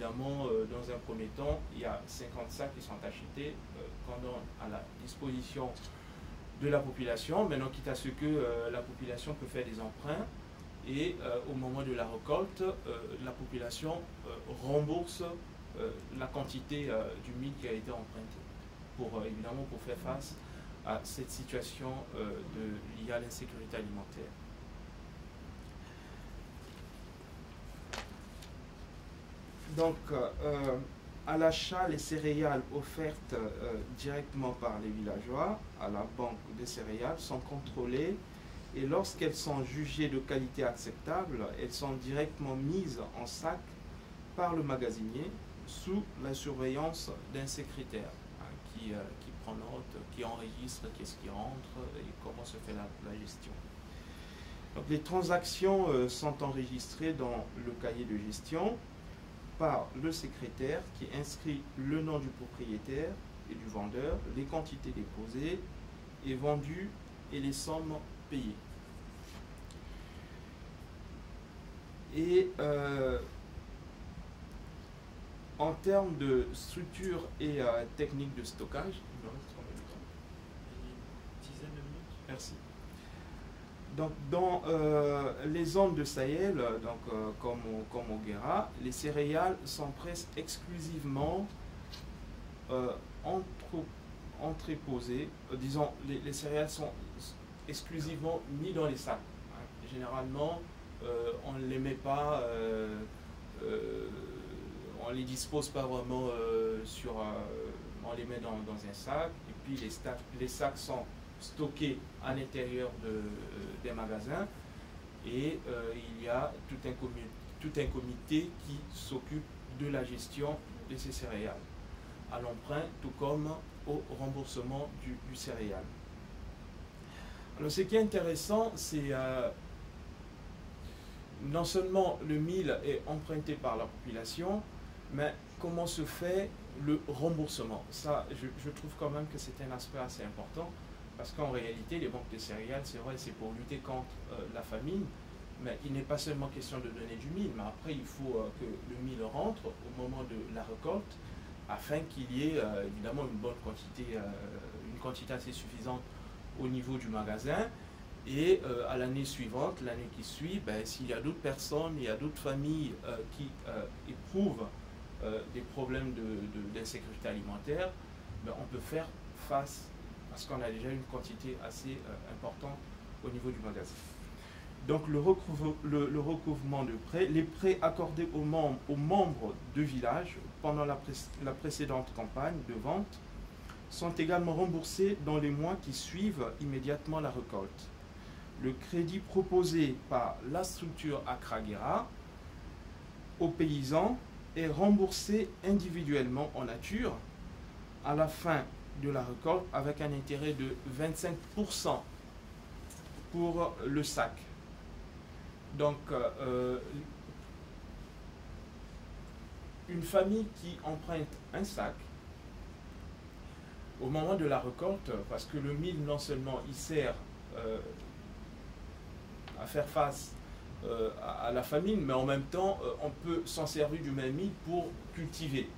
évidemment, dans un premier temps, il y a 50 sacs qui sont achetés, qu'on donne à la disposition de la population. Maintenant, quitte à ce que la population peut faire des emprunts, et au moment de la récolte, la population rembourse la quantité du mil qui a été emprunté, évidemment pour faire face à cette situation liée à l'insécurité alimentaire. Donc, à l'achat, les céréales offertes directement par les villageois à la banque des céréales sont contrôlées, et lorsqu'elles sont jugées de qualité acceptable, elles sont directement mises en sac par le magasinier sous la surveillance d'un secrétaire qui prend note, qui enregistre qu'est-ce qui rentre et comment se fait la gestion. Donc, les transactions sont enregistrées dans le cahier de gestion par le secrétaire qui inscrit le nom du propriétaire et du vendeur, les quantités déposées et vendues et les sommes payées. Et en termes de structure et technique de stockage, il me reste combien de temps? Une dizaine de minutes. Merci. Donc, dans les zones de Sahel, comme au Guéra, les céréales sont presque exclusivement entreposées. Disons, les céréales sont exclusivement mises dans les sacs. Généralement, on ne les met pas, on ne les dispose pas vraiment on les met dans un sac, et puis les sacs sont stockés à l'intérieur des magasins, et il y a tout un comité qui s'occupe de la gestion de ces céréales, à l'emprunt tout comme au remboursement du céréal. Alors, ce qui est intéressant, c'est non seulement le mil est emprunté par la population, mais comment se fait le remboursement. Ça, je trouve quand même que c'est un aspect assez important, parce qu'en réalité, les banques de céréales, c'est vrai, c'est pour lutter contre la famine, mais il n'est pas seulement question de donner du mil, mais après, il faut que le mil rentre au moment de la récolte, afin qu'il y ait évidemment une bonne quantité, une quantité assez suffisante au niveau du magasin. Et à l'année suivante, l'année qui suit, s'il y a d'autres personnes, il y a d'autres familles qui éprouvent des problèmes d'insécurité alimentaire, on peut faire face, parce qu'on a déjà une quantité assez importante au niveau du magasin. Donc le recouvrement de prêts, les prêts accordés aux membres de village pendant la précédente campagne de vente sont également remboursés dans les mois qui suivent immédiatement la récolte. Le crédit proposé par la structure Accra Guéra aux paysans est remboursé individuellement en nature à la fin de la récolte avec un intérêt de 25% pour le sac. Donc, une famille qui emprunte un sac, au moment de la récolte, parce que le mil, non seulement il sert à faire face à la famine, mais en même temps, on peut s'en servir du même mil pour cultiver,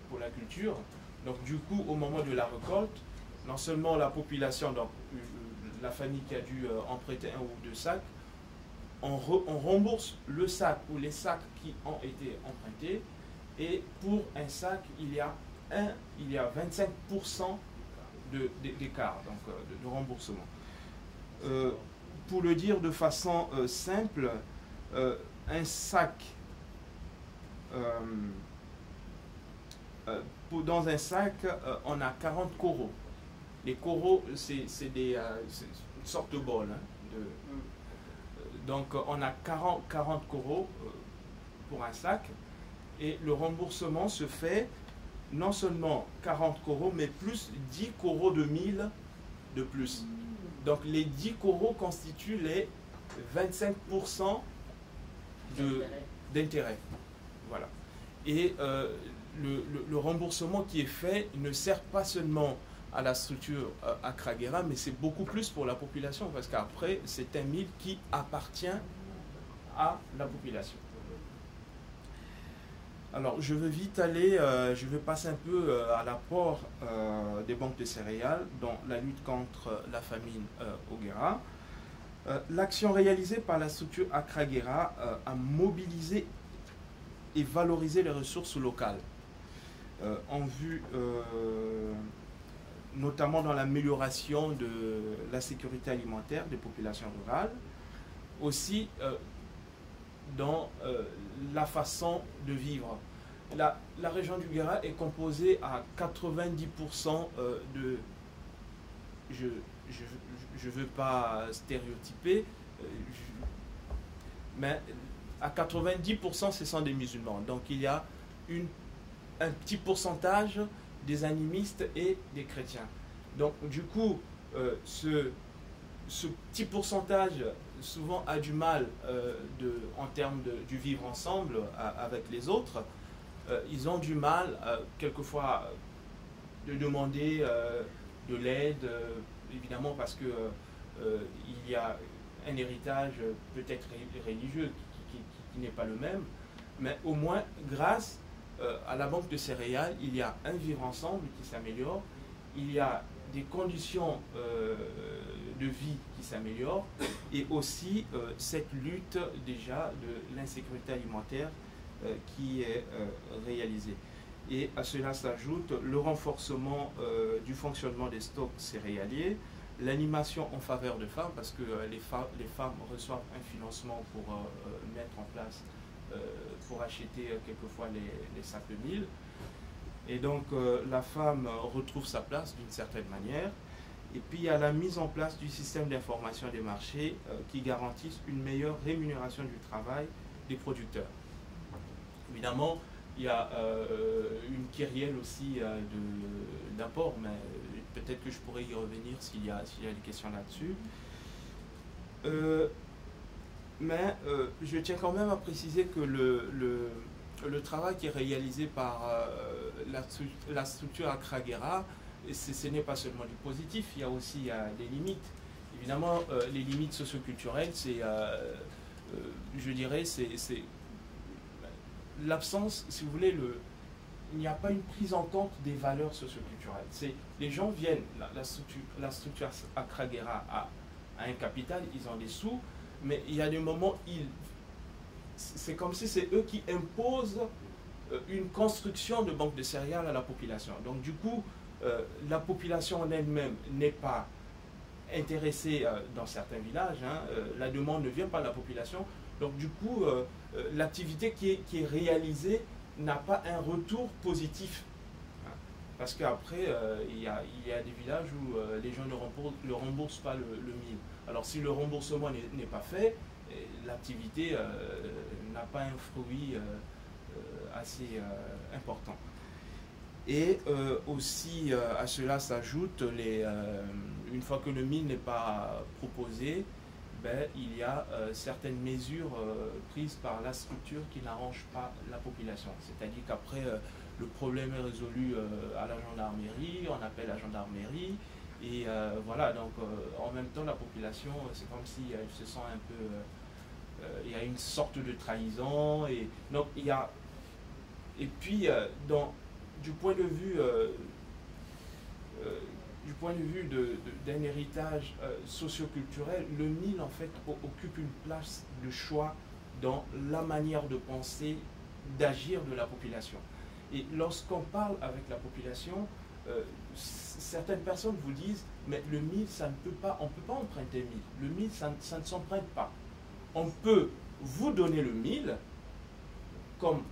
pour la culture. Donc, du coup, au moment de la récolte, non seulement la population, donc la famille qui a dû emprunter un ou deux sacs, on rembourse le sac ou les sacs qui ont été empruntés, et pour un sac, il y a 25% d'écart, donc de remboursement. Pour le dire de façon simple, un sac, dans un sac, on a 40 coraux. Les coraux, c'est une sorte de bol. Donc, on a 40 coraux pour un sac, et le remboursement se fait non seulement 40 coraux, mais plus 10 coraux de mil de plus. Donc, les 10 coraux constituent les 25% d'intérêt. Voilà. Et le remboursement qui est fait ne sert pas seulement à la structure Accra Guéra, mais c'est beaucoup plus pour la population, parce qu'après, c'est un mil qui appartient à la population. Alors, je veux vite aller, je vais passer un peu à l'apport des banques de céréales dans la lutte contre la famine au Guéra. L'action réalisée par la structure Accra Guéra a mobilisé et valorisé les ressources locales en vue notamment dans l'amélioration de la sécurité alimentaire des populations rurales, aussi dans la façon de vivre. La région du Guéra est composée à 90% de... Je ne veux pas stéréotyper, mais à 90% ce sont des musulmans. Donc il y a un petit pourcentage des animistes et des chrétiens. Donc du coup, ce petit pourcentage souvent a du mal en termes du vivre ensemble avec les autres. Ils ont du mal quelquefois de demander de l'aide, évidemment parce que il y a un héritage peut-être religieux qui n'est pas le même, mais au moins grâce à la banque de céréales, il y a un vivre ensemble qui s'améliore, il y a des conditions de vie qui s'améliorent et aussi cette lutte déjà de l'insécurité alimentaire qui est réalisée. Et à cela s'ajoute le renforcement du fonctionnement des stocks céréaliers, l'animation en faveur de femmes, parce que les femmes reçoivent un financement pour mettre en place, pour acheter quelquefois les sacs de mil. Et donc la femme retrouve sa place d'une certaine manière. Et puis il y a la mise en place du système d'information des marchés qui garantissent une meilleure rémunération du travail des producteurs. Évidemment, il y a une kyrielle aussi d'apport, mais peut-être que je pourrais y revenir s'il y a des questions là-dessus. Mais je tiens quand même à préciser que le travail qui est réalisé par la structure Accra Guéra, ce n'est pas seulement du positif, il y a aussi des limites. Évidemment, les limites socioculturelles, c'est, je dirais, c'est l'absence, si vous voulez, il n'y a pas une prise en compte des valeurs socioculturelles. Les gens viennent, la structure Accra Guéra a un capital, ils ont des sous, mais il y a des moments, c'est comme si c'est eux qui imposent une construction de banque de céréales à la population. Donc du coup, la population en elle-même n'est pas intéressée dans certains villages, hein, la demande ne vient pas de la population. Donc du coup, l'activité qui est réalisée n'a pas un retour positif. Hein, parce qu'après, il y a des villages où les gens ne remboursent pas le mil. Alors si le remboursement n'est pas fait, l'activité n'a pas un fruit assez important. Et aussi à cela s'ajoute, une fois que le mil n'est pas proposé, ben, il y a certaines mesures prises par la structure qui n'arrangent pas la population. C'est-à-dire qu'après, le problème est résolu à la gendarmerie, on appelle la gendarmerie, et voilà, donc en même temps, la population, c'est comme si elle se sent un peu... il y a une sorte de trahison, et donc il y a... Et puis, du point de vue... d'un héritage socioculturel, le mil en fait occupe une place de choix dans la manière de penser, d'agir de la population. Et lorsqu'on parle avec la population, certaines personnes vous disent mais le mil, ça ne peut pas, on ne peut pas emprunter mil. Le mil, ça ne s'emprunte pas. On peut vous donner le mil comme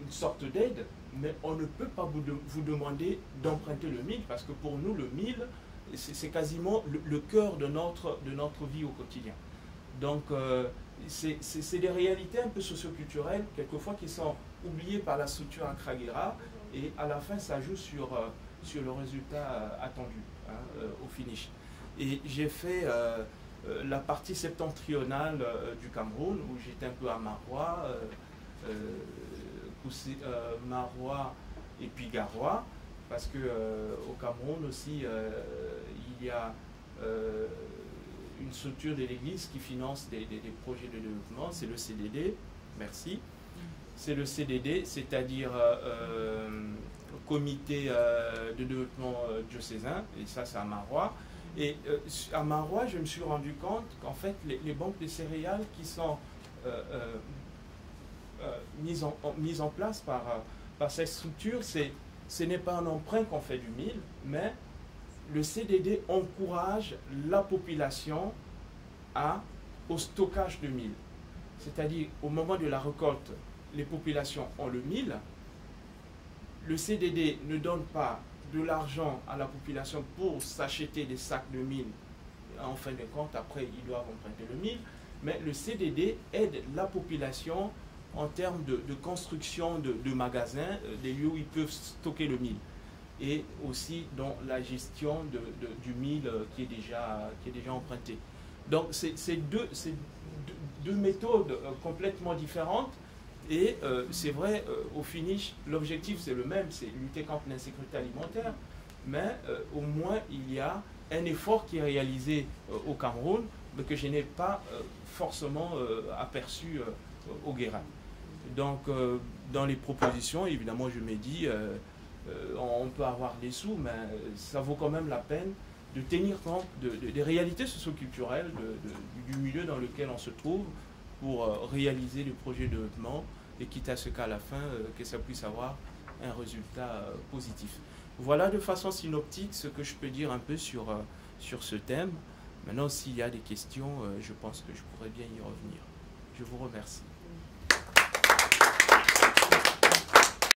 une sorte d'aide, mais on ne peut pas vous demander d'emprunter le mil, parce que pour nous, le mil, c'est quasiment le cœur de notre vie au quotidien. Donc, c'est des réalités un peu socioculturelles, quelquefois, qui sont oubliées par la structure Accra Guéra, et à la fin, ça joue sur le résultat attendu, hein, au finish. Et j'ai fait la partie septentrionale du Cameroun, où j'étais un peu à Maroua, Maroua et puis Garoua, parce que au Cameroun aussi il y a une structure de l'église qui finance des projets de développement, c'est le CDD, merci. c'est le CDD, c'est-à-dire Comité de développement diocésain, et ça c'est à Marois. Et à Marois, je me suis rendu compte qu'en fait, les banques de céréales qui sont mises en place par cette structure, ce n'est pas un emprunt qu'on fait du mil, mais le CDD encourage la population au stockage de mil. C'est-à-dire, au moment de la récolte, les populations ont le mil. Le CDD ne donne pas de l'argent à la population pour s'acheter des sacs de mil. En fin de compte, après, ils doivent emprunter le mil. Mais le CDD aide la population en termes de construction de magasins, des lieux où ils peuvent stocker le mil. Et aussi dans la gestion du mil qui est déjà emprunté. Donc, c'est deux méthodes complètement différentes. Et c'est vrai, au finish, l'objectif c'est le même, c'est lutter contre l'insécurité alimentaire, mais au moins il y a un effort qui est réalisé au Cameroun, mais que je n'ai pas forcément aperçu au Guérin. Donc dans les propositions, évidemment je me dis, on peut avoir des sous, mais ça vaut quand même la peine de tenir compte des réalités socio-culturelles du milieu dans lequel on se trouve, pour réaliser le projet de développement et quitte à ce qu'à la fin, que ça puisse avoir un résultat positif. Voilà de façon synoptique ce que je peux dire un peu sur ce thème. Maintenant, s'il y a des questions, je pense que je pourrais bien y revenir. Je vous remercie.